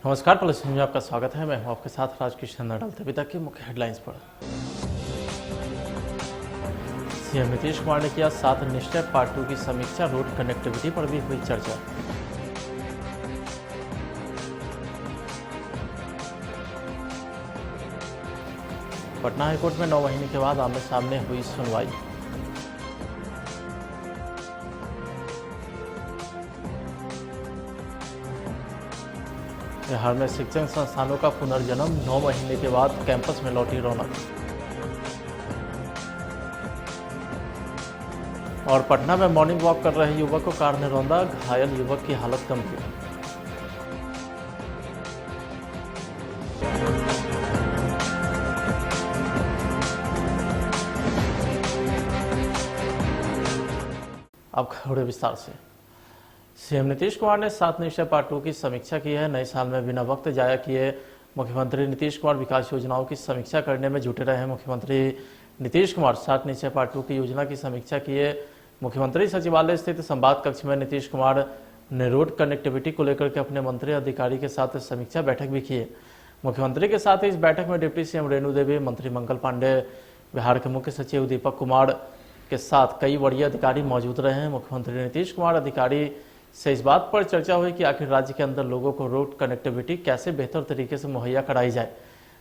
नमस्कार, police news में आपका स्वागत है। मैं हूं आपके साथ राजकिशन नडाल। अभी तक की मुख्य हेडलाइंस पर। सीएम नीतीश कुमार ने किया 7 निश्चय पार्ट 2 की समीक्षा। रोड कनेक्टिविटी पर भी हुई चर्चा। पटना हाईकोर्ट में 9 महीने के बाद आमने सामने हुई सुनवाई। बिहार में शिक्षण संस्थानों का पुनर्जन्म। 9 महीने के बाद कैंपस में लौटी रौनक। और पटना में मॉर्निंग वॉक कर रहे युवक को कार ने रौंदा। घायल युवक की हालत गंभीर। अब खबरें विस्तार से। सीएम नीतीश कुमार ने 7 निश्चय पार्ट 2 की समीक्षा की है। नए साल में बिना वक्त जाया किए मुख्यमंत्री नीतीश कुमार विकास योजनाओं की समीक्षा करने में जुटे रहे। मुख्यमंत्री नीतीश कुमार 7 निश्चय पार्ट 2 की योजना की समीक्षा किए। मुख्यमंत्री सचिवालय स्थित संवाद कक्ष में नीतीश कुमार ने रोड कनेक्टिविटी को लेकर के अपने मंत्री अधिकारी के साथ समीक्षा बैठक भी की। मुख्यमंत्री के साथ इस बैठक में डिप्टी सीएम रेणु देवी, मंत्री मंगल पांडे, बिहार के मुख्य सचिव दीपक कुमार के साथ कई वरीय अधिकारी मौजूद रहे हैं। मुख्यमंत्री नीतीश कुमार अधिकारी से इस बात पर चर्चा हुई कि आखिर राज्य के अंदर लोगों को रोड कनेक्टिविटी कैसे बेहतर तरीके से मुहैया कराई जाए।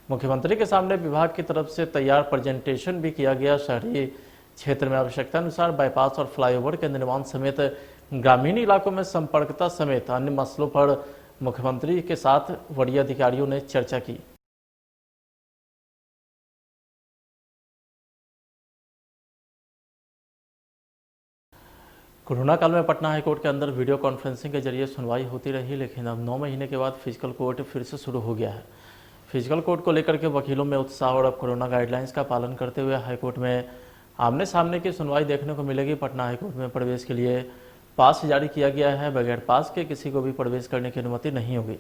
मुख्यमंत्री के सामने विभाग की तरफ से तैयार प्रेजेंटेशन भी किया गया। शहरी क्षेत्र में आवश्यकता अनुसार बाईपास और फ्लाईओवर के निर्माण समेत ग्रामीण इलाकों में संपर्कता समेत अन्य मसलों पर मुख्यमंत्री के साथ वरीय अधिकारियों ने चर्चा की। कोरोना काल में पटना हाईकोर्ट के अंदर वीडियो कॉन्फ्रेंसिंग के जरिए सुनवाई होती रही, लेकिन अब 9 महीने के बाद फिजिकल कोर्ट फिर से शुरू हो गया है। फिजिकल कोर्ट को लेकर के वकीलों में उत्साह और अब कोरोना गाइडलाइंस का पालन करते हुए हाईकोर्ट में आमने सामने की सुनवाई देखने को मिलेगी। पटना हाईकोर्ट में प्रवेश के लिए पास जारी किया गया है। बगैर पास के किसी को भी प्रवेश करने की अनुमति नहीं होगी।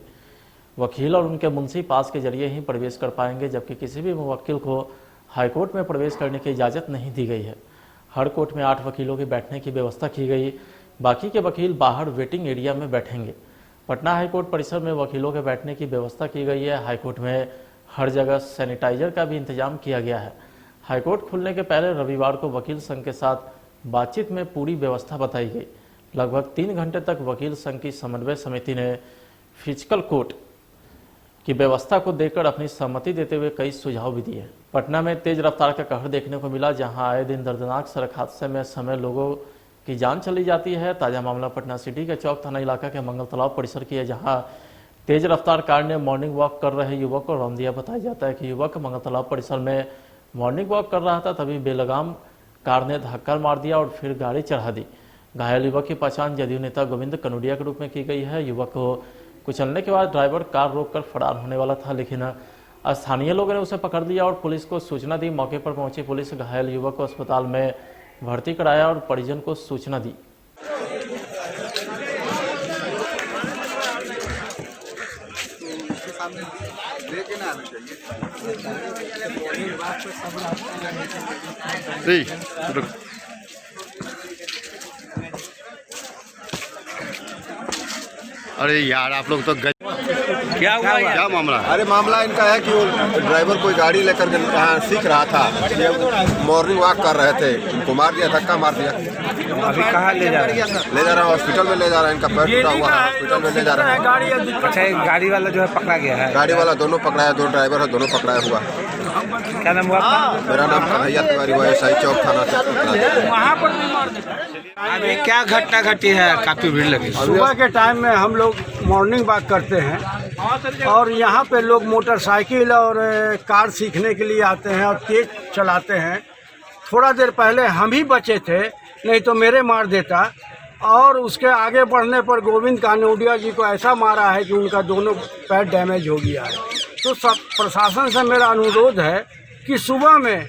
वकील और उनके मुंशी पास के जरिए ही प्रवेश कर पाएंगे, जबकि किसी भी मुवक्किल को हाईकोर्ट में प्रवेश करने की इजाज़त नहीं दी गई है। हर कोर्ट में 8 वकीलों के बैठने की व्यवस्था की गई। बाकी के वकील बाहर वेटिंग एरिया में बैठेंगे। पटना हाईकोर्ट परिसर में वकीलों के बैठने की व्यवस्था की गई है। हाईकोर्ट में हर जगह सैनिटाइजर का भी इंतजाम किया गया है। हाईकोर्ट खुलने के पहले रविवार को वकील संघ के साथ बातचीत में पूरी व्यवस्था बताई गई। लगभग 3 घंटे तक वकील संघ की समन्वय समिति ने फिजिकल कोर्ट की व्यवस्था को देखकर अपनी सहमति देते हुए कई सुझाव भी दिए। पटना में तेज रफ्तार का कहर देखने को मिला, जहां आए दिन दर्दनाक सड़क हादसे में समय लोगों की जान चली जाती है। ताजा मामला पटना सिटी के चौक थाना इलाका के मंगल तालाब परिसर की है, जहां तेज रफ्तार कार ने मॉर्निंग वॉक कर रहे युवक को रौंद दिया। बताया जाता है कि युवक मंगल तालाब परिसर में मॉर्निंग वॉक कर रहा था, तभी बेलगाम कार ने धक्का मार दिया और फिर गाड़ी चढ़ा दी। घायल युवक की पहचान जदयू नेता गोविंद कनोडिया के रूप में की गई है। युवक को कुचलने के बाद ड्राइवर कार रोककर फरार होने वाला था, लेकिन स्थानीय लोगों ने उसे पकड़ लिया और पुलिस को सूचना दी। मौके पर पहुंची पुलिस घायल युवक को अस्पताल में भर्ती कराया और परिजन को सूचना दी। अरे यार, आप लोग तो क्या हुआ? क्या मामला है? अरे मामला इनका है कि वो ड्राइवर कोई गाड़ी लेकर यहाँ सीख रहा था, मॉर्निंग वॉक कर रहे थे, उनको मार दिया, धक्का मार दिया। अभी कहाँ ले जा रहे हैं? ले जा रहा है हॉस्पिटल में, ले जा रहा है। इनका पैर टूटा हुआ है, हॉस्पिटल में ले जा रहा है। अच्छा, एक गाड़ी वाला जो है पकड़ा गया है? गाड़ी वाला दोनों पकड़ा है, 2 ड्राइवर है, दोनों पकड़ाया हुआ। क्या नाम हुआ आपका? मेरा नाम कन्हैया तिवारी, वैशाली चौक थाना से। वहाँ पर अभी क्या घटना घटी है? काफी भीड़ लगी। सुबह के टाइम में हम लोग मॉर्निंग वॉक करते हैं और यहाँ पे लोग मोटरसाइकिल और कार सीखने के लिए आते हैं और तेज चलाते हैं। थोड़ा देर पहले हम ही बचे थे, नहीं तो मेरे मार देता। और उसके आगे बढ़ने पर गोविंद कनोडिया जी को ऐसा मारा है कि उनका दोनों पैर डैमेज हो गया है। तो सब प्रशासन से मेरा अनुरोध है कि सुबह में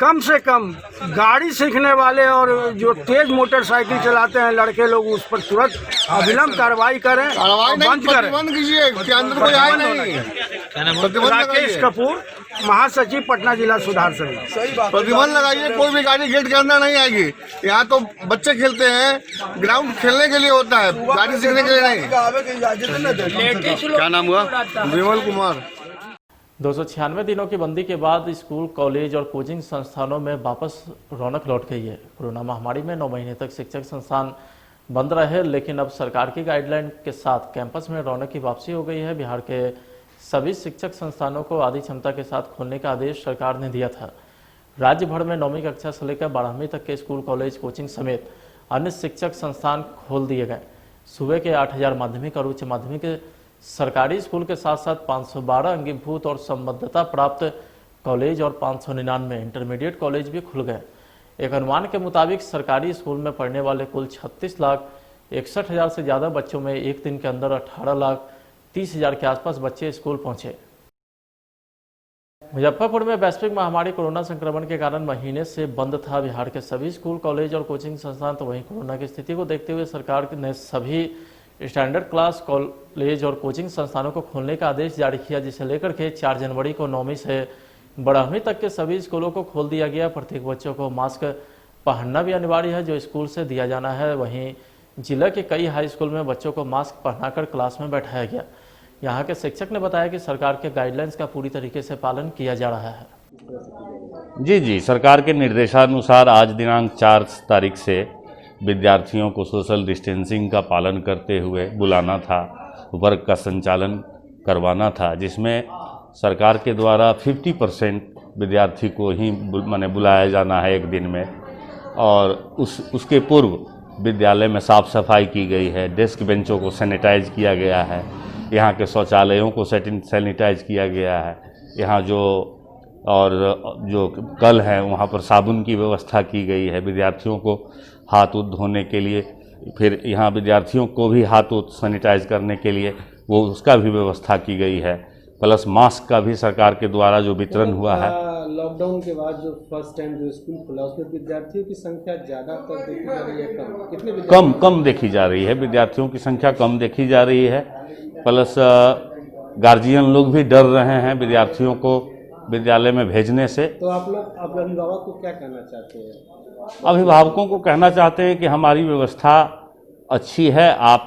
कम से कम गाड़ी सीखने वाले और जो तेज मोटरसाइकिल चलाते हैं लड़के लोग, उस पर तुरंत अविलंब कार्रवाई करें और बंद करें। प्रतिबंध कीजिए, के अंदर कोई आए नहीं। राकेश कपूर, महासचिव पटना जिला सुधार समिति। प्रतिबंध लगाइए, कोई भी गाड़ी गेट के अंदर नहीं आएगी। यहाँ तो बच्चे खेलते हैं, ग्राउंड खेलने के लिए होता है, गाड़ी सीखने के लिए नहीं। क्या नाम हुआ? विमल कुमार। 296 दिनों की बंदी के बाद स्कूल, कॉलेज और कोचिंग संस्थानों में वापस रौनक लौट गई है। कोरोना महामारी में 9 महीने तक शिक्षक संस्थान बंद रहे, लेकिन अब सरकार की गाइडलाइन के साथ कैंपस में रौनक की वापसी हो गई है। बिहार के सभी शिक्षक संस्थानों को आधी क्षमता के साथ खोलने का आदेश सरकार ने दिया था। राज्य भर में 9वीं कक्षा से लेकर 12वीं तक के स्कूल, कॉलेज, कोचिंग समेत अन्य शिक्षक संस्थान खोल दिए गए। सूबे के 8000 माध्यमिक और उच्च माध्यमिक सरकारी स्कूल के साथ साथ 512 अंगीभूत और संबद्धता प्राप्त कॉलेज और 599 इंटरमीडिएट कॉलेज भी खुल गए। एक अनुमान के मुताबिक सरकारी स्कूल में पढ़ने वाले कुल 36,61,000 से ज़्यादा बच्चों में एक दिन के अंदर 18,30,000 के आसपास बच्चे स्कूल पहुंचे। मुजफ्फरपुर में वैश्विक महामारी कोरोना संक्रमण के कारण महीने से बंद था बिहार के सभी स्कूल, कॉलेज और कोचिंग संस्थान। तो वहीं कोरोना की स्थिति को देखते हुए सरकार ने सभी स्टैंडर्ड क्लास कॉलेज और कोचिंग संस्थानों को खोलने का आदेश जारी किया, जिसे लेकर के 4 जनवरी को 9वीं से 12वीं तक के सभी स्कूलों को खोल दिया गया। प्रत्येक बच्चों को मास्क पहनना भी अनिवार्य है जो स्कूल से दिया जाना है। वहीं जिला के कई हाई स्कूल में बच्चों को मास्क पहनाकर क्लास में बैठाया गया। यहाँ के शिक्षक ने बताया कि सरकार के गाइडलाइंस का पूरी तरीके से पालन किया जा रहा है। जी, सरकार के निर्देशानुसार आज दिनांक 4 तारीख से विद्यार्थियों को सोशल डिस्टेंसिंग का पालन करते हुए बुलाना था, वर्ग का संचालन करवाना था, जिसमें सरकार के द्वारा 50% विद्यार्थी को ही बुलाया जाना है एक दिन में। और उसके पूर्व विद्यालय में साफ़ सफाई की गई है, डेस्क बेंचों को सैनिटाइज किया गया है, यहाँ के शौचालयों को सैनिटाइज किया गया है, यहाँ जो कल है वहाँ पर साबुन की व्यवस्था की गई है विद्यार्थियों को हाथ धोने के लिए। फिर यहाँ विद्यार्थियों को भी हाथ सैनिटाइज करने के लिए उसका भी व्यवस्था की गई है। प्लस मास्क का भी सरकार के द्वारा जो वितरण हुआ है। लॉकडाउन के बाद जो फर्स्ट टाइम जो स्कूल खुला उसमें विद्यार्थियों की संख्या ज़्यादातर देखी जा रही है, कम? कम देखी जा रही है, विद्यार्थियों की संख्या कम देखी जा रही है। प्लस गार्जियन लोग भी डर रहे हैं विद्यार्थियों को विद्यालय में भेजने से। तो आप अभिभावक को क्या कहना चाहते हैं? अभिभावकों को कहना चाहते हैं कि हमारी व्यवस्था अच्छी है, आप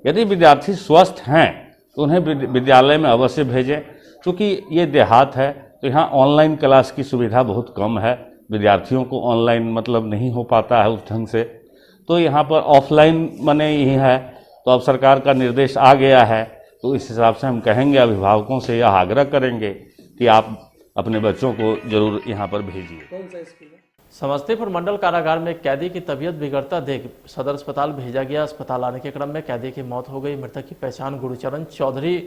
यदि विद्यार्थी स्वस्थ हैं तो उन्हें विद्यालय में अवश्य भेजें। क्योंकि ये देहात है तो यहाँ ऑनलाइन क्लास की सुविधा बहुत कम है, विद्यार्थियों को ऑनलाइन नहीं हो पाता है उस ढंग से, तो यहाँ पर ऑफलाइन मने ही है। तो अब सरकार का निर्देश आ गया है तो इस हिसाब से हम कहेंगे, अभिभावकों से यह आग्रह करेंगे कि आप अपने बच्चों को जरूर यहाँ पर भेजिए। कौन सा स्कूल है? समस्तीपुर मंडल कारागार में कैदी की तबीयत बिगड़ता देख सदर अस्पताल भेजा गया। अस्पताल आने के क्रम में कैदी की मौत हो गई। मृतक की पहचान गुरुचरण चौधरी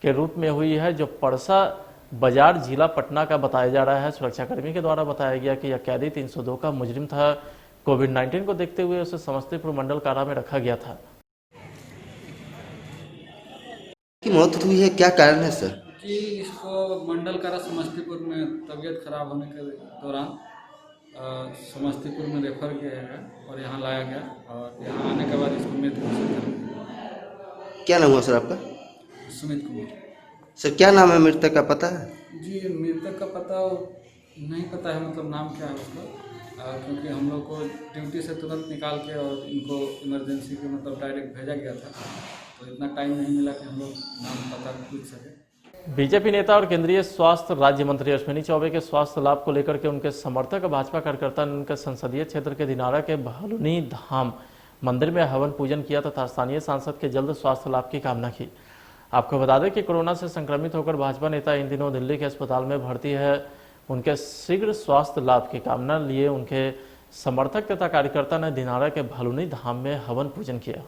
के रूप में हुई है, जो परसा बाजार जिला पटना का बताया जा रहा है। सुरक्षाकर्मी के द्वारा बताया गया कि यह कैदी 302 का मुजरिम था। कोविड-19 को देखते हुए उसे समस्तीपुर मंडल कारा में रखा गया था। की मौत हुई है, क्या कारण है सर? कि इसको मंडल कारा समस्तीपुर में तबीयत खराब होने के दौरान समस्तीपुर में रेफर किया गया और यहाँ लाया गया और यहाँ आने के बाद इसको मृत घोषित कर दिया। क्या नाम हुआ सर आपका? सुमित कुमार। सर क्या नाम है मृतक का, पता है? जी मृतक का पता नहीं पता है, नाम क्या है उसका, क्योंकि हम लोग को ड्यूटी से तुरंत निकाल के और इनको इमरजेंसी के डायरेक्ट भेजा गया था, तो इतना टाइम नहीं मिला कि हम लोग नाम पता पूछ सके। बीजेपी नेता और केंद्रीय स्वास्थ्य राज्य मंत्री अश्विनी चौबे के स्वास्थ्य लाभ को लेकर के उनके समर्थक भाजपा कार्यकर्ता ने उनके संसदीय क्षेत्र के दिनारा के भालुनी धाम मंदिर में हवन पूजन किया तथा स्थानीय सांसद के जल्द स्वास्थ्य लाभ की कामना की। आपको बता दें कि कोरोना से संक्रमित होकर भाजपा नेता इन दिनों दिल्ली के अस्पताल में भर्ती है। उनके शीघ्र स्वास्थ्य लाभ की कामना लिए उनके समर्थक तथा कार्यकर्ता ने दिनारा के भालुनी धाम में हवन पूजन किया।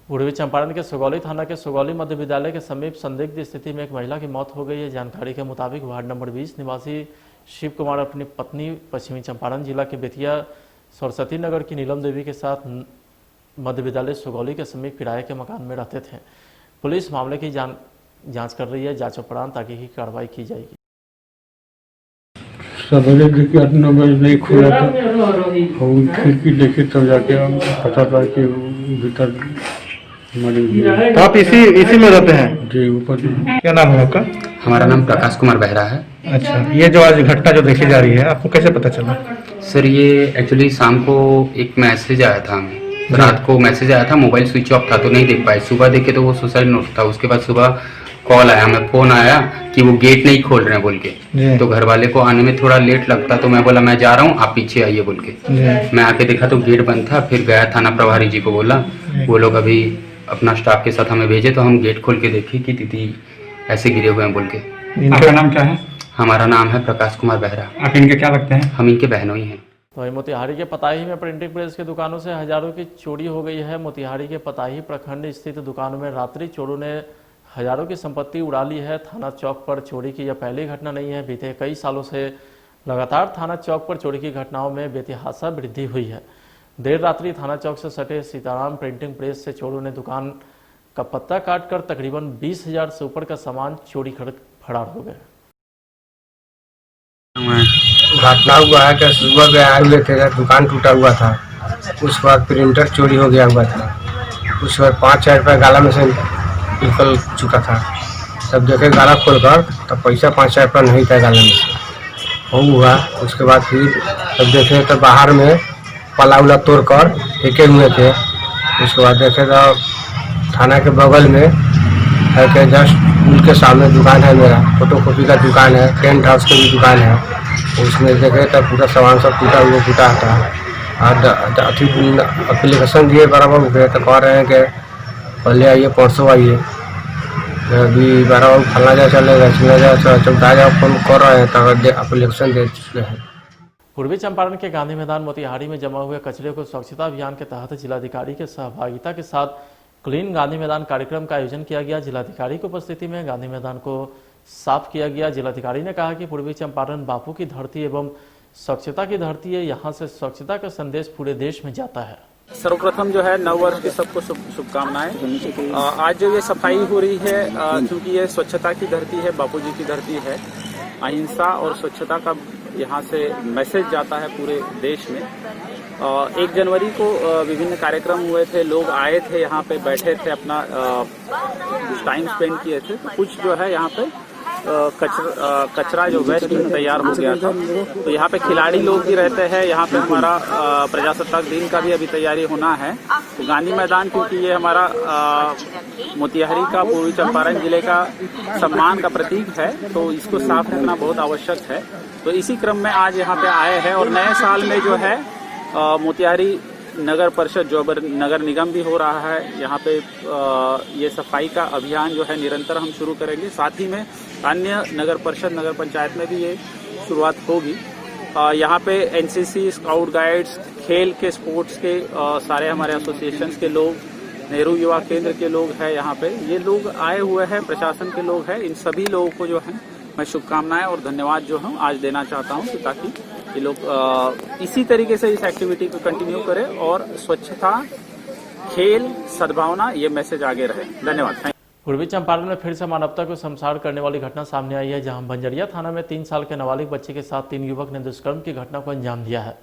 पूर्वी चंपारण के सुगौली थाना के सुगौली मध्य विद्यालय के समीप संदिग्ध स्थिति में एक महिला की मौत हो गई है। जानकारी के मुताबिक वार्ड नंबर 20 निवासी शिव कुमार अपनी पत्नी पश्चिमी चंपारण जिला के बेतिया सरस्वती नगर की नीलम देवी के साथ मध्य विद्यालय सुगौली के समीप किराए के मकान में रहते थे। पुलिस मामले की जांच कर रही है। जांच उपरांत आगे की कार्रवाई की जाएगी। सवेरे देखिए 8-9 बजे नहीं खुला था और खिड़की देखे तब जाके पता था कि भीतर हमारी आप इसी में रहते हैं? जी ऊपर में। क्या नाम है आपका? हमारा नाम प्रकाश कुमार बेहरा है। अच्छा, ये जो आज घटना जो देखी जा रही है, आपको कैसे पता चला? सर ये एक्चुअली शाम को एक मैसेज आया था हमें, रात को मैसेज आया था, मोबाइल स्विच ऑफ था तो नहीं देख पाए। सुबह देखे तो वो सुसाइड नोट था। उसके बाद सुबह कॉल आया, हमें फ़ोन आया कि वो गेट नहीं खोल रहे हैं बोल के। तो घर वाले को आने में थोड़ा लेट लगता, तो मैं बोला मैं जा रहा हूँ, आप पीछे आइए बोल के। मैं आके देखा तो गेट बंद था। फिर गया थाना प्रभारी जी को बोला, वो लोग अभी अपना स्टाफ के साथ हमें भेजे, तो हम गेट खोल के देखे कि दीदी ऐसे गिरे हुए हैं बोल के। आपका नाम क्या है? हमारा नाम है प्रकाश कुमार बेहरा। आप इनके क्या लगते हैं? हम इनके बहनोई हैं। वहीं मोतिहारी के पताही में प्रिंटिंग प्रेस की दुकानों से हजारों की चोरी हो गई है। मोतिहारी के पताही प्रखंड स्थित दुकानों में रात्रि चोरों ने हजारों की संपत्ति उड़ा ली है। थाना चौक पर चोरी की यह पहली घटना नहीं है। बीते कई सालों से लगातार थाना चौक पर चोरी की घटनाओं में बेतहाशा वृद्धि हुई है। देर रात्रि थाना चौक से सटे सीताराम प्रिंटिंग प्रेस से चोरों ने दुकान का पत्ता काटकर तकरीबन 20,000 से ऊपर का सामान चोरी कर फरार हो गए। घटना हुआ है कि सुबह गया हुए थे, दुकान टूटा हुआ था। उस वक्त प्रिंटर चोरी हो गया हुआ था। उस वक्त 5,000 रुपये गाला में से निकल चुका था। तब देखे गाला खोलकर तब पैसा 5,000 रुपये नहीं था गाला में से। वो हुआ। उसके बाद फिर तब देखे तो बाहर में पला उला तोड़ कर फेंके हुए थे। उसके बाद देखे तो थाना के बगल में है कि जस्ट स्कूल के सामने दुकान है मेरा, फोटोकॉपी का दुकान है, टेंट हाउस की भी दुकान है। उसमें देखे तो पूरा सामान सब टूटा था। और अप्लीकेशन दिए बराबर गए तो कह रहे हैं कि पहले आइए, परसों आइए। अभी बराबर फलना जाए चलेगा, चलना जाए चौथा जाओ, फोन कर रहे हैं तो अप्लीकेशन दे चुके हैं। पूर्वी चंपारण के गांधी मैदान मोतिहारी में जमा हुए कचरे को स्वच्छता अभियान के तहत जिलाधिकारी के सहभागिता के साथ क्लीन गांधी मैदान कार्यक्रम का आयोजन किया गया। जिलाधिकारी की उपस्थिति में गांधी मैदान को साफ किया गया। जिलाधिकारी ने कहा कि पूर्वी चंपारण बापू की धरती एवं स्वच्छता की धरती है। यहाँ से स्वच्छता का संदेश पूरे देश में जाता है। सर्वप्रथम जो है नववर्ष की सबको शुभकामनाएं। आज जो ये सफाई हो रही है, क्योंकि ये स्वच्छता की धरती है, बापूजी की धरती है। अहिंसा और स्वच्छता का यहाँ से मैसेज जाता है पूरे देश में। 1 जनवरी को विभिन्न कार्यक्रम हुए थे, लोग आए थे, यहाँ पे बैठे थे, अपना कुछ टाइम स्पेंड किए थे। तो कुछ जो है यहाँ पे कचरा जो वेस्ट में तैयार हो गया था। तो यहाँ पे खिलाड़ी लोग भी रहते हैं। यहाँ पे हमारा प्रजासत्ताक दिन का भी अभी तैयारी होना है। तो गांधी मैदान, क्योंकि ये हमारा मोतिहारी का, पूर्वी चंपारण जिले का सम्मान का प्रतीक है, तो इसको साफ रखना बहुत आवश्यक है। तो इसी क्रम में आज यहाँ पे आए हैं। और नए साल में जो है मोतिहारी नगर परिषद जो नगर निगम भी हो रहा है, यहाँ पे ये सफाई का अभियान जो है निरंतर हम शुरू करेंगे। साथ ही में अन्य नगर परिषद, नगर पंचायत में भी ये शुरुआत होगी। यहाँ पे एनसीसी, स्काउट गाइड्स, खेल के, स्पोर्ट्स के सारे हमारे एसोसिएशन के लोग, नेहरू युवा केंद्र के लोग हैं, यहाँ पे ये लोग आए हुए हैं, प्रशासन के लोग हैं। इन सभी लोगों को जो है मैं शुभकामनाएं और धन्यवाद जो हूँ आज देना चाहता हूँ, ताकि ये लोग इसी तरीके से इस एक्टिविटी को कंटिन्यू करें और स्वच्छता, खेल, सद्भावना, ये मैसेज आगे रहे। धन्यवाद। पूर्वी चंपारण में फिर से मानवता को शर्मसार करने वाली घटना सामने आई है, जहां बंजरिया थाना में 3 साल के नाबालिग बच्ची के साथ 3 युवक ने दुष्कर्म की घटना को अंजाम दिया है।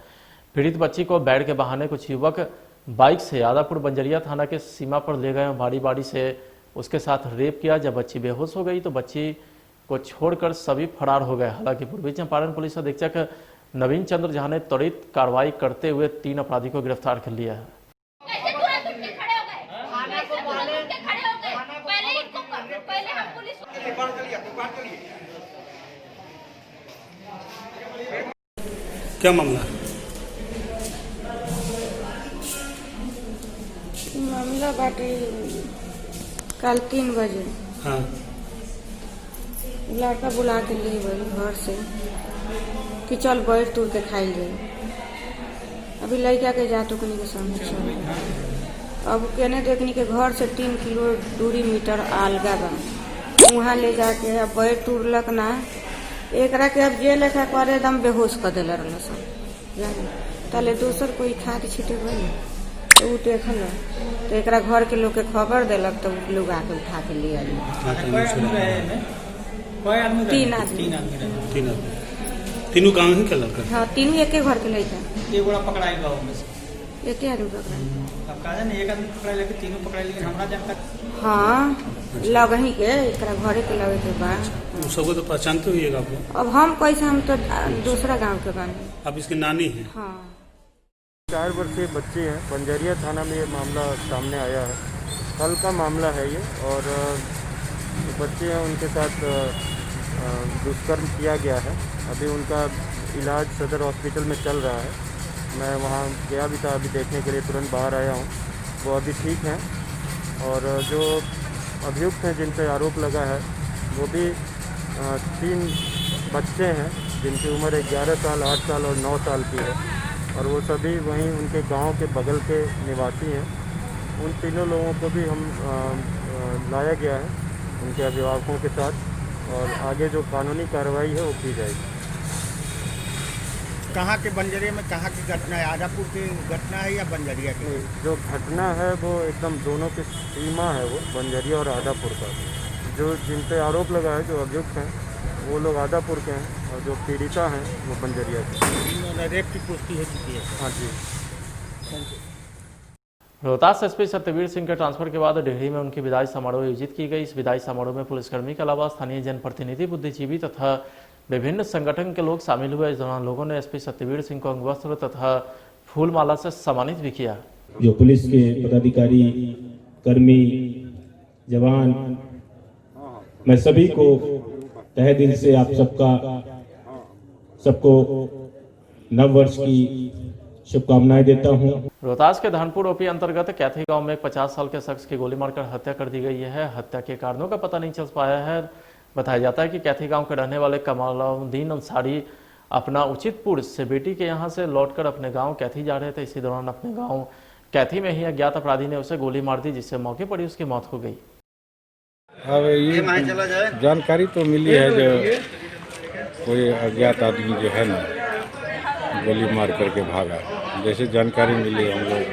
पीड़ित बच्ची को बेड के बहाने कुछ युवक बाइक से आदापुर बंजरिया थाना के सीमा पर ले गए। बारी बारी से उसके साथ रेप किया। जब बच्ची बेहोश हो गई तो बच्ची को छोड़कर सभी फरार हो गए। हालांकि पूर्वी चंपारण पुलिस अधीक्षक नवीन चंद्र झा ने त्वरित कार्रवाई करते हुए 3 अपराधी को गिरफ्तार कर लिया है। क्या मामला? मामला बाटे कल 3 बजे। हाँ। लड़का बुला के ले गई घर से कि चल बैठ तू के खाई ले। अभी लड़का के जा टुकनी के सामने चल। अब कहने देखनी के घर से 3 किलो दूरी मीटर आलगा बा, वहाँ ले जाके अब बैठ टूरलक ना। एकरा के अब जे लेखा करे एकदम बेहोश कर दिल रहा सब। ताले दूसर कोई खाद छीटे गई तो उ देखल तो एकरा घर के लोग के खबर दिलक तो लोग आके उठा के ले आए। 3 आदमी। तीनों गाँव ही के लड़का? हाँ, तीनों एक घर के लड़का। ये बड़ा पकड़ाई गाँव में से एक आदमी पकड़ा। अब कहा जाए एक आदमी पकड़ा लेकिन तीनों पकड़ा लेकिन हमारा जानकारी हाँ लगही के एकरा घरे के लगे के बा। सबको तो पहचानते होइएगा आप लोग? अब हम कैसे, हम तो दूसरा गांव के बानी। आप इसके नानी हैं? हाँ 4 वर्षीय बच्चे हैं। बंजरिया थाना में ये मामला सामने आया है। कल का मामला है ये, और बच्चे हैं उनके साथ दुष्कर्म किया गया है। अभी उनका इलाज सदर हॉस्पिटल में चल रहा है। मैं वहाँ गया भी था अभी देखने के लिए, तुरंत बाहर आया हूँ। वो अभी ठीक हैं, और जो अभियुक्त हैं जिन पर आरोप लगा है वो भी 3 बच्चे हैं जिनकी उम्र 11 साल, 8 साल और 9 साल की है, और वो सभी वहीं उनके गांव के बगल के निवासी हैं। उन तीनों लोगों को भी हम लाया गया है उनके अभिभावकों के साथ, और आगे जो कानूनी कार्रवाई है वो की जाएगी। कहाँ के बंजरिया में कहाँ की घटना है? आदापुर की घटना है या बंजरिया की? जो घटना है वो एकदम दोनों की सीमा है, वो बंजरिया और आदापुर का। जो जिन पे आरोप लगा है, जो अभियुक्त हैं, वो लोग आदापुर के हैं, और जो पीड़िता हैं वो बंजरिया के। रेप की पुष्टि हो चुकी है? हाँ जी। रोहतास एसपी सत्यवीर सिंह के ट्रांसफर के बाद डेहरी में उनकी विदाई समारोह आयोजित की गई। इस विदाई समारोह में पुलिसकर्मी के अलावा स्थानीय जनप्रतिनिधि, बुद्धिजीवी तथा विभिन्न संगठन के लोग शामिल हुए। इस दौरान लोगों ने एसपी सत्यवीर सिंह को अंगवस्त्र तथा फूल माला से सम्मानित भी किया। जो पुलिस के पदाधिकारी, कर्मी, जवान, मैं सभी को तहे दिल से आप सबको नव वर्ष की शुभकामनाएं देता हूं। रोहतास के धनपुर ओपी अंतर्गत कैथी गांव में एक 50 साल के शख्स की गोली मारकर हत्या कर दी गई है। हत्या के कारणों का पता नहीं चल पाया है। बताया जाता है कि कैथी गांव के रहने वाले कमालुद्दीन अंसारी अपना उचितपुर से बेटी के यहां से लौटकर अपने गांव कैथी जा रहे थे। इसी दौरान अपने गांव कैथी में ही अज्ञात अपराधी ने उसे गोली मार दी, जिससे मौके पर ही उसकी मौत हो गई। अब ये जानकारी तो मिली है जो कोई अज्ञात आदमी जो है ना गोली मार करके भागा। जैसे जानकारी मिली हम लोग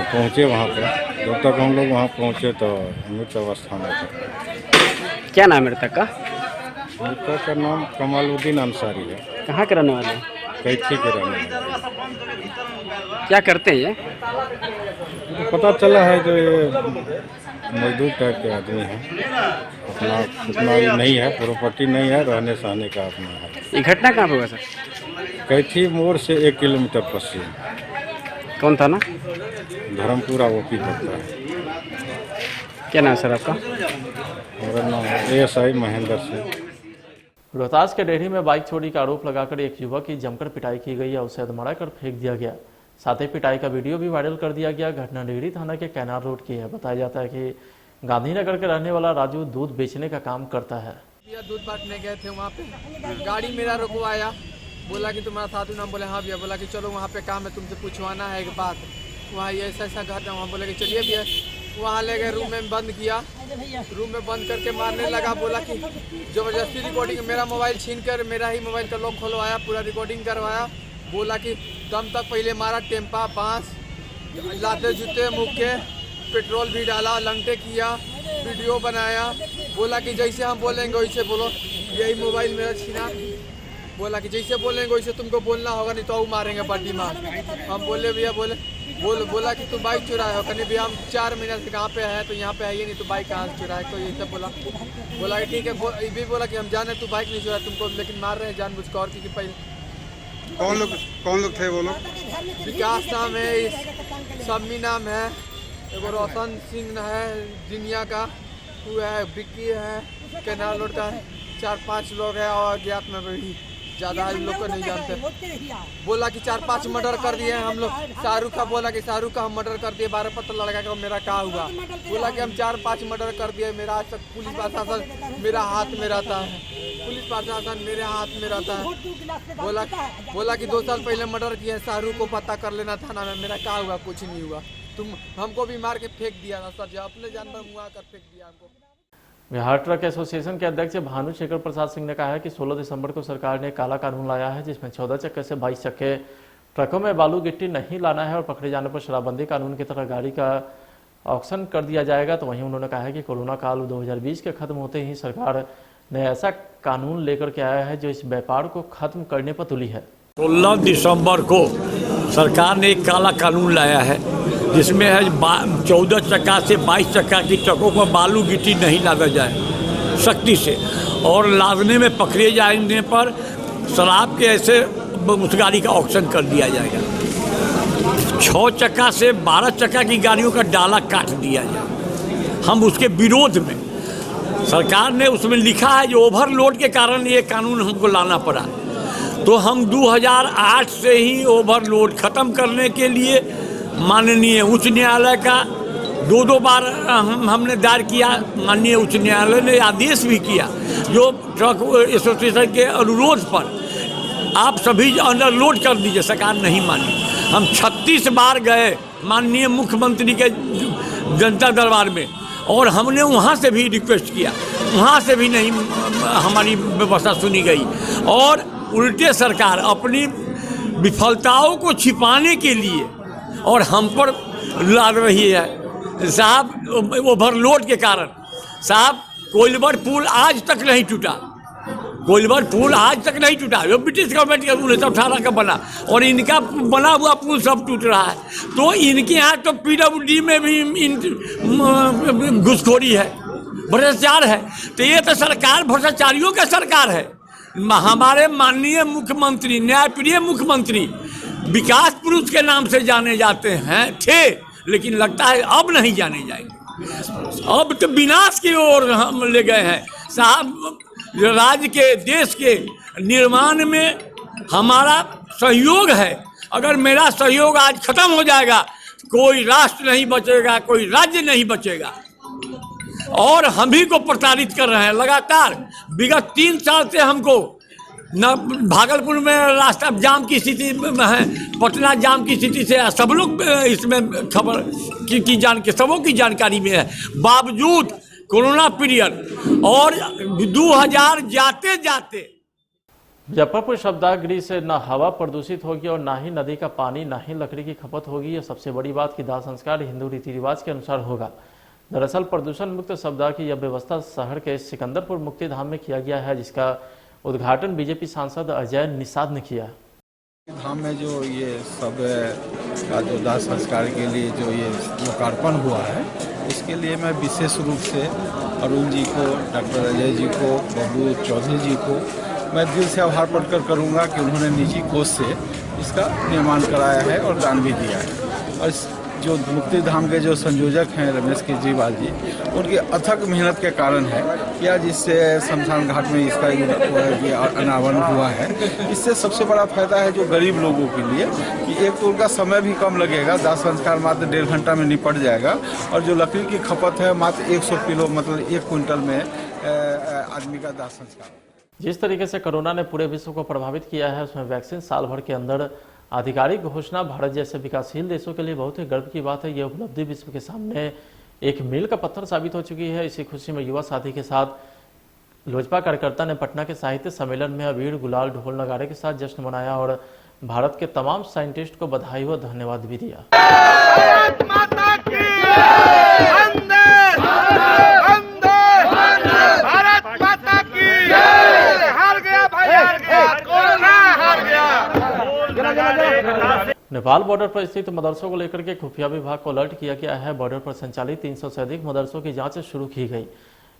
पहुँचे वहाँ पर। जब तक हम लोग वहाँ पहुँचे तो मृत अवस्था में थे। क्या नाम है मृतक का? मृतक का नाम कमालुद्दीन अंसारी है। कहाँ के रहने वाले? कैथी के रहने वाले। क्या करते हैं ये? तो पता चला है जो ये मजदूर टाइप के आदमी हैं। अपना उतना नहीं है, प्रॉपर्टी नहीं है, रहने सहने का अपना है। ये घटना कहाँ पे हुआ सर? कैथी मोड़ से 1 किलोमीटर पश्चिम। कौन था ना? धर्मपुरा ओपी पड़ता है। क्या नाम सर आपका? मेरा नाम ASI महेंद्र सिंह। रोहतास के डेहरी में बाइक चोरी का आरोप लगाकर एक युवक की जमकर पिटाई की गई और उसे अधमरा कर फेंक दिया गया। साथ ही पिटाई का वीडियो भी वायरल कर दिया गया। घटना डेहरी थाना के कैनाल रोड की है। बताया जाता है कि गांधीनगर के रहने वाला राजू दूध बेचने का काम करता है। दूध बांटने गए थे, वहाँ पे गाड़ी मेरा रुकवाया, बोला कि तुम्हारा साधु नाम, बोले हाँ भैया, बोला कि चलो वहाँ पे काम है, तुमसे पूछवाना है एक बात, वहाँ ये ऐसा ऐसा घटना, वहाँ बोले कि चलिए भैया। वहाँ ले गए, रूम में बंद किया, रूम में बंद करके मारने लगा। बोला कि जबरदस्ती रिकॉर्डिंग, मेरा मोबाइल छीन कर मेरा ही मोबाइल का लॉक खोलवाया, पूरा रिकॉर्डिंग करवाया। बोला कि दम तक पहले मारा, टेम्पा, बांस, लाते जूते, मुक्के, पेट्रोल भी डाला, लंगटे किया, वीडियो बनाया। बोला कि जैसे हम बोलेंगे वैसे बोलो, यही मोबाइल मेरा छीना। बोला कि जैसे बोलेंगे वैसे तुमको बोलना होगा, नहीं तो वो मारेंगे बड्डी मार। हम बोले भैया, बोला कि तुम बाइक चुराए हो। कहने भैया हम 4 महीने से कहाँ पे है, तो यहाँ पे है ही नहीं, तो बाइक कहाँ से चुराए? तो यही सब बोला कि ठीक है। ये भी बोला कि हम जाने तू बाइक नहीं चुराए, तुमको लेकिन मार रहे हैं जानबूझ कर। और क्योंकि पहले कौन लोग थे वो लोग? विकास नाम है, सम्मी नाम है, एगो रोशन सिंह है जिनिया का, वो है, विक्की है, कैनाल रोड का 4-5 लोग हैं, और अज्ञात में भी ज़्यादा इन लोग को नहीं जानते। बोला कि 4-5 मर्डर कर दिए हैं हम लोग। शाहरुख का बोला कि शाहरुख का हम मर्डर कर दिए, 12 पत्थर लड़का का मेरा क्या हुआ। बोला कि हम 4-5 मर्डर कर दिए, मेरा आज तक पुलिस प्रशासन मेरा हाथ में रहता है, पुलिस प्रशासन मेरे हाथ में रहता है। बोला कि 2 साल पहले मर्डर किए, शाहरुख को पता कर लेना थाना में, मेरा क्या हुआ? कुछ नहीं हुआ, तुम हमको भी मार के फेंक दिया था सर, अपने जानवर मुआ कर फेंक दिया हमको। बिहार ट्रक एसोसिएशन के अध्यक्ष भानुशेखर प्रसाद सिंह ने कहा है कि 16 दिसंबर को सरकार ने काला कानून लाया है, जिसमें 14 चक्के से 22 चक्के ट्रकों में बालू गिट्टी नहीं लाना है और पकड़े जाने पर शराबबंदी कानून की तरह गाड़ी का ऑक्शन कर दिया जाएगा। तो वहीं उन्होंने कहा है कि कोरोना काल 2020 के खत्म होते ही सरकार ने ऐसा कानून लेकर के आया है जो इस व्यापार को खत्म करने पर तुली है। 16 दिसंबर को सरकार ने एक काला कानून लाया है जिसमें है 14 चक्का से 22 चक्का की ट्रकों पर बालू गिट्टी नहीं लादा जाए सख्ती से, और लादने में पकड़े जाने पर शराब के ऐसे उस गाड़ी का ऑक्शन कर दिया जाएगा। 6 चक्का से 12 चक्का की गाड़ियों का डाला काट दिया जाए। हम उसके विरोध में, सरकार ने उसमें लिखा है जो ओवरलोड के कारण ये कानून हमको लाना पड़ा, तो हम 2008 से ही ओवरलोड ख़त्म करने के लिए माननीय उच्च न्यायालय का 2 बार हमने दायर किया। माननीय उच्च न्यायालय ने आदेश भी किया, जो ट्रक एसोसिएशन के अनुरोध पर आप सभी अंडरलोड कर दीजिए, सरकार नहीं मानी। हम 36 बार गए माननीय मुख्यमंत्री के जनता दरबार में, और हमने वहाँ से भी रिक्वेस्ट किया, वहाँ से भी नहीं हमारी व्यवस्था सुनी गई, और उल्टे सरकार अपनी विफलताओं को छिपाने के लिए और हम पर लाद रही है। साहब ओवरलोड के कारण साहब कोइलवर पुल आज तक नहीं टूटा, कोइलवर पुल आज तक नहीं टूटा, जो ब्रिटिश गवर्नमेंट का 1918 का बना, और इनका बना हुआ पुल सब टूट रहा है। तो इनके यहाँ तो PWD में भी घुसखोरी है, भ्रष्टाचार है। तो ये तो सरकार भ्रष्टाचारियों का सरकार है। हमारे माननीय मुख्यमंत्री, न्यायप्रिय मुख्यमंत्री, विकास पुरुष के नाम से जाने जाते हैं थे, लेकिन लगता है अब नहीं जाने जाएंगे। अब तो विनाश की ओर हम ले गए हैं। साहब राज्य के, देश के निर्माण में हमारा सहयोग है। अगर मेरा सहयोग आज खत्म हो जाएगा, कोई राष्ट्र नहीं बचेगा, कोई राज्य नहीं बचेगा। और हम ही को प्रताड़ित कर रहे हैं लगातार। विगत 3 साल से हमको न भागलपुर में रास्ता जाम की स्थिति में है, पटना जाम की स्थिति से सब लोग इसमें खबर की सबों की जानकारी में है। बावजूद कोरोना पीरियड और 2000 जाते जाते मुजफ्फरपुर शब्दागृह से न हवा प्रदूषित होगी और ना ही नदी का पानी, ना ही लकड़ी की खपत होगी। यह सबसे बड़ी बात कि दाह संस्कार हिंदू रीति रिवाज के अनुसार होगा। दरअसल प्रदूषण मुक्त शब्दा की यह व्यवस्था शहर के सिकंदरपुर मुक्ति धाम में किया गया है, जिसका उद्घाटन बीजेपी सांसद अजय निषाद ने किया। धाम में जो ये सब का जो दाह संस्कार के लिए जो ये लोकार्पण हुआ है, इसके लिए मैं विशेष रूप से अरुण जी को, डॉक्टर अजय जी को, बबलू चौधरी जी को मैं दिल से आभार प्रकट करूंगा कि उन्होंने निजी कोष से इसका निर्माण कराया है और दान भी दिया है। और जो मुक्ति धाम के जो संयोजक हैं रमेश केजरीवाल जी, उनकी अथक मेहनत के कारण है कि आज इससे शमशान घाट में इसका अनावरण हुआ है। इससे सबसे बड़ा फायदा है जो गरीब लोगों के लिए कि एक तो उनका समय भी कम लगेगा, दाह संस्कार मात्र 1.5 घंटा में निपट जाएगा, और जो लकड़ी की खपत है मात्र 100 किलो मतलब 1 क्विंटल में आदमी का दाह संस्कार। जिस तरीके से कोरोना ने पूरे विश्व को प्रभावित किया है, उसमें वैक्सीन साल भर के अंदर आधिकारिक घोषणा भारत जैसे विकासशील देशों के लिए बहुत ही गर्व की बात है। यह उपलब्धि विश्व के सामने एक मील का पत्थर साबित हो चुकी है। इसी खुशी में युवा साथी के साथ लोजपा कार्यकर्ता ने पटना के साहित्य सम्मेलन में अबीर, गुलाल, ढोल नगाड़े के साथ जश्न मनाया और भारत के तमाम साइंटिस्ट को बधाई व धन्यवाद भी दिया। नेपाल बॉर्डर पर स्थित मदरसों को लेकर के खुफिया विभाग को अलर्ट किया गया है। बॉर्डर पर संचालित 300 से अधिक मदरसों की जांच शुरू की गई।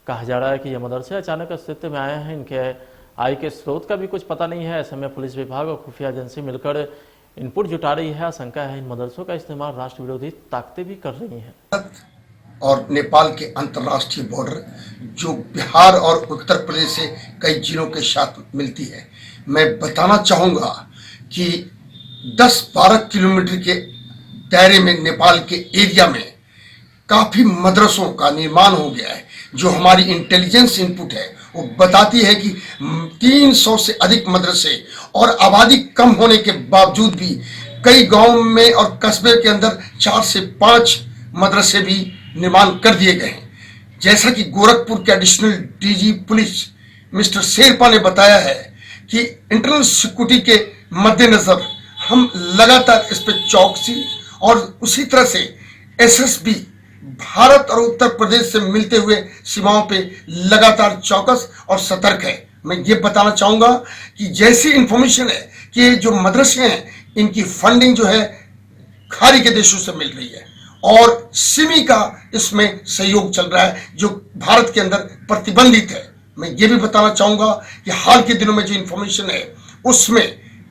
कहा जा रहा है कि ये मदरसे अचानक अस्तित्व में आए हैं, इनके आय के स्रोत का भी कुछ पता नहीं है। ऐसे में पुलिस विभाग और खुफिया एजेंसी मिलकर इनपुट जुटा रही है। आशंका है इन मदरसों का इस्तेमाल राष्ट्र विरोधी ताकतें भी कर रही हैं। और नेपाल के अंतर्राष्ट्रीय बॉर्डर जो बिहार और उत्तर प्रदेश से कई जिलों के साथ मिलती है, मैं बताना चाहूँगा कि 10-12 किलोमीटर के दायरे में नेपाल के एरिया में काफ़ी मदरसों का निर्माण हो गया है। जो हमारी इंटेलिजेंस इनपुट है वो बताती है कि 300 से अधिक मदरसे और आबादी कम होने के बावजूद भी कई गांव में और कस्बे के अंदर 4 से 5 मदरसे भी निर्माण कर दिए गए हैं। जैसा कि गोरखपुर के additional DG police mister Sherpa ने बताया है कि इंटरनल सिक्योरिटी के मद्देनजर हम लगातार इस पर चौकसी और उसी तरह से एसएसबी भारत और उत्तर प्रदेश से मिलते हुए सीमाओं पे लगातार चौकस और सतर्क है। मैं ये बताना चाहूँगा कि जैसी इंफॉर्मेशन है कि जो मदरसे हैं इनकी फंडिंग जो है खाड़ी के देशों से मिल रही है और सिमी का इसमें सहयोग चल रहा है जो भारत के अंदर प्रतिबंधित है। मैं ये भी बताना चाहूंगा कि हाल के दिनों में जो इंफॉर्मेशन है उसमें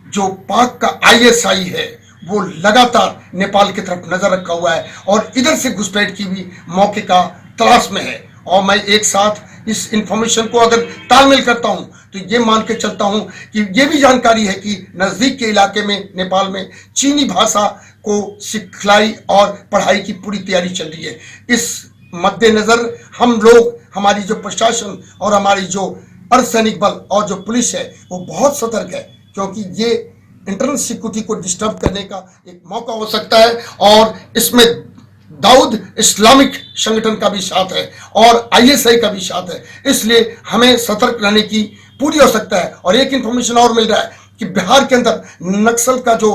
जो पाक का ISI है वो लगातार नेपाल की तरफ नजर रखा हुआ है और इधर से घुसपैठ की भी मौके का तलाश में है। और मैं एक साथ इस इंफॉर्मेशन को अगर तालमेल करता हूं तो ये मान के चलता हूं कि ये भी जानकारी है कि नजदीक के इलाके में नेपाल में चीनी भाषा को सिखलाई और पढ़ाई की पूरी तैयारी चल रही है। इस मद्देनजर हम लोग, हमारी जो प्रशासन और हमारी जो अर्धसैनिक बल और जो पुलिस है वो बहुत सतर्क है, क्योंकि ये इंटरनल सिक्योरिटी को डिस्टर्ब करने का एक मौका हो सकता है। और इसमें दाऊद इस्लामिक संगठन का भी साथ है और ISI का भी साथ है, इसलिए हमें सतर्क रहने की पूरी आवश्यकता है। और एक इंफॉर्मेशन और मिल रहा है कि बिहार के अंदर नक्सल का जो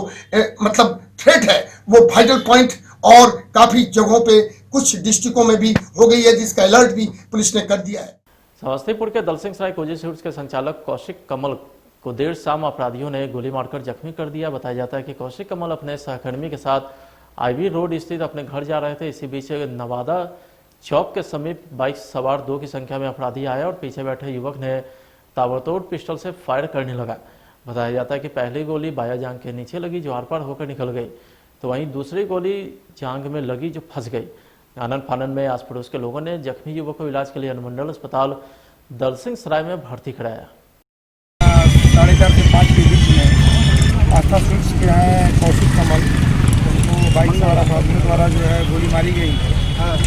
मतलब थ्रेट है वो वाइटल पॉइंट और काफी जगहों पे कुछ डिस्ट्रिक्टों में भी हो गई है, जिसका अलर्ट भी पुलिस ने कर दिया है। समस्तीपुर के दलसिंह सराय कोजी सीड्स के संचालक कौशिक कमल को देर शाम अपराधियों ने गोली मारकर जख्मी कर दिया। बताया जाता है कि कौशिक कमल अपने सहकर्मी के साथ IV रोड स्थित अपने घर जा रहे थे। इसी बीच नवादा चौक के समीप बाइक सवार 2 की संख्या में अपराधी आए और पीछे बैठे युवक ने ताबड़तोड़ पिस्टल से फायर करने लगा। बताया जाता है कि पहली गोली बाया जांग के नीचे लगी जो आर पार होकर निकल गई, तो वहीं दूसरी गोली जांग में लगी जो फंस गई। आनन फानन में आस पड़ोस के लोगों ने जख्मी युवक को इलाज के लिए अनुमंडल अस्पताल दलसिंह सराय में भर्ती कराया। 4:30 से 5 के बीच में आस्था स्वीट्स के हैं कौशिक कमल, उनको बाइक सवार अपराधियों द्वारा जो है गोली मारी गई और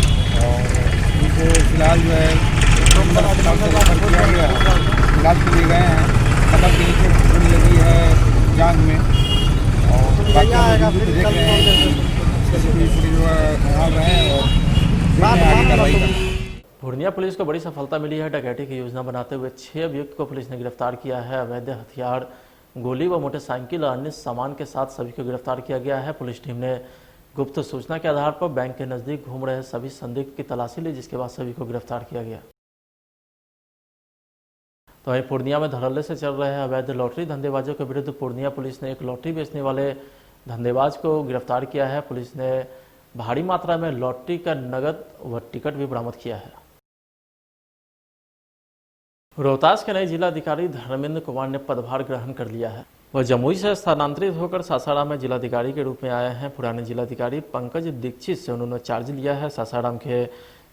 उनको फिलहाल जो है किया गया है, इलाज के लिए गए हैं। कमर के नीचे गोली लगी है जांघ में और बाकी देख रहे हैं खराब है और आगे कार्रवाई कर। पूर्णिया पुलिस को बड़ी सफलता मिली है। डकैती की योजना बनाते हुए 6 अभियुक्त को पुलिस ने गिरफ्तार किया है। अवैध हथियार, गोली व मोटरसाइकिल और अन्य सामान के साथ सभी को गिरफ्तार किया गया है। पुलिस टीम ने गुप्त सूचना के आधार पर बैंक के नजदीक घूम रहे सभी संदिग्ध की तलाशी ली, जिसके बाद सभी को गिरफ्तार किया गया। तो वहीं पूर्णिया में धड़ल्ले से चल रहे अवैध लॉटरी धंधेबाजों के विरुद्ध पूर्णिया पुलिस ने एक लॉटरी बेचने वाले धंधेबाज को गिरफ्तार किया है। पुलिस ने भारी मात्रा में लॉटरी का नगद व टिकट भी बरामद किया है। रोहतास के नए जिलाधिकारी धर्मेंद्र कुमार ने पदभार ग्रहण कर लिया है। वह जमुई से स्थानांतरित होकर सासाराम में जिलाधिकारी के रूप में आए हैं। पुराने जिलाधिकारी पंकज दीक्षित से उन्होंने चार्ज लिया है। सासाराम के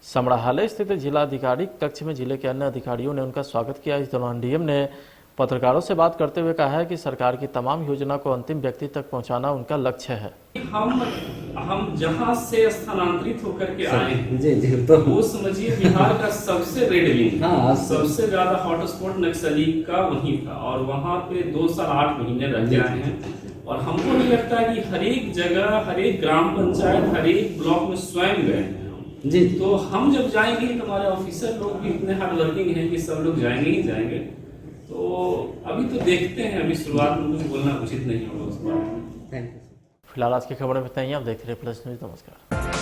समराहालय स्थित जिलाधिकारी कक्ष में जिले के अन्य अधिकारियों ने उनका स्वागत किया। इस दौरान डीएम ने पत्रकारों से बात करते हुए कहा है कि सरकार की तमाम योजना को अंतिम व्यक्ति तक पहुंचाना उनका लक्ष्य है। हम जहां से स्थानांतरित होकर के आए हैं तो वो समझिए बिहार का सबसे रेड विंग, सबसे ज्यादा हॉटस्पॉट नक्सली का वहीं था और वहां पे 2 साल 8 महीने रह के आए हैं। और हमको नहीं लगता कि हर एक जगह, हर एक ग्राम पंचायत, हर एक ब्लॉक में स्वयं गए हैं जी। तो हम जब जाएंगे तो हमारे ऑफिसर लोग भी इतने हार्ड वर्किंग हैं कि सब लोग जाएंगे ही जाएंगे। तो अभी तो देखते हैं, अभी शुरुआत में कुछ बोलना उचित नहीं होगा उस बारे में। फिलहाल आज की खबरें में इतना ही। आप देखते रहिए प्लस न्यूज। नमस्कार।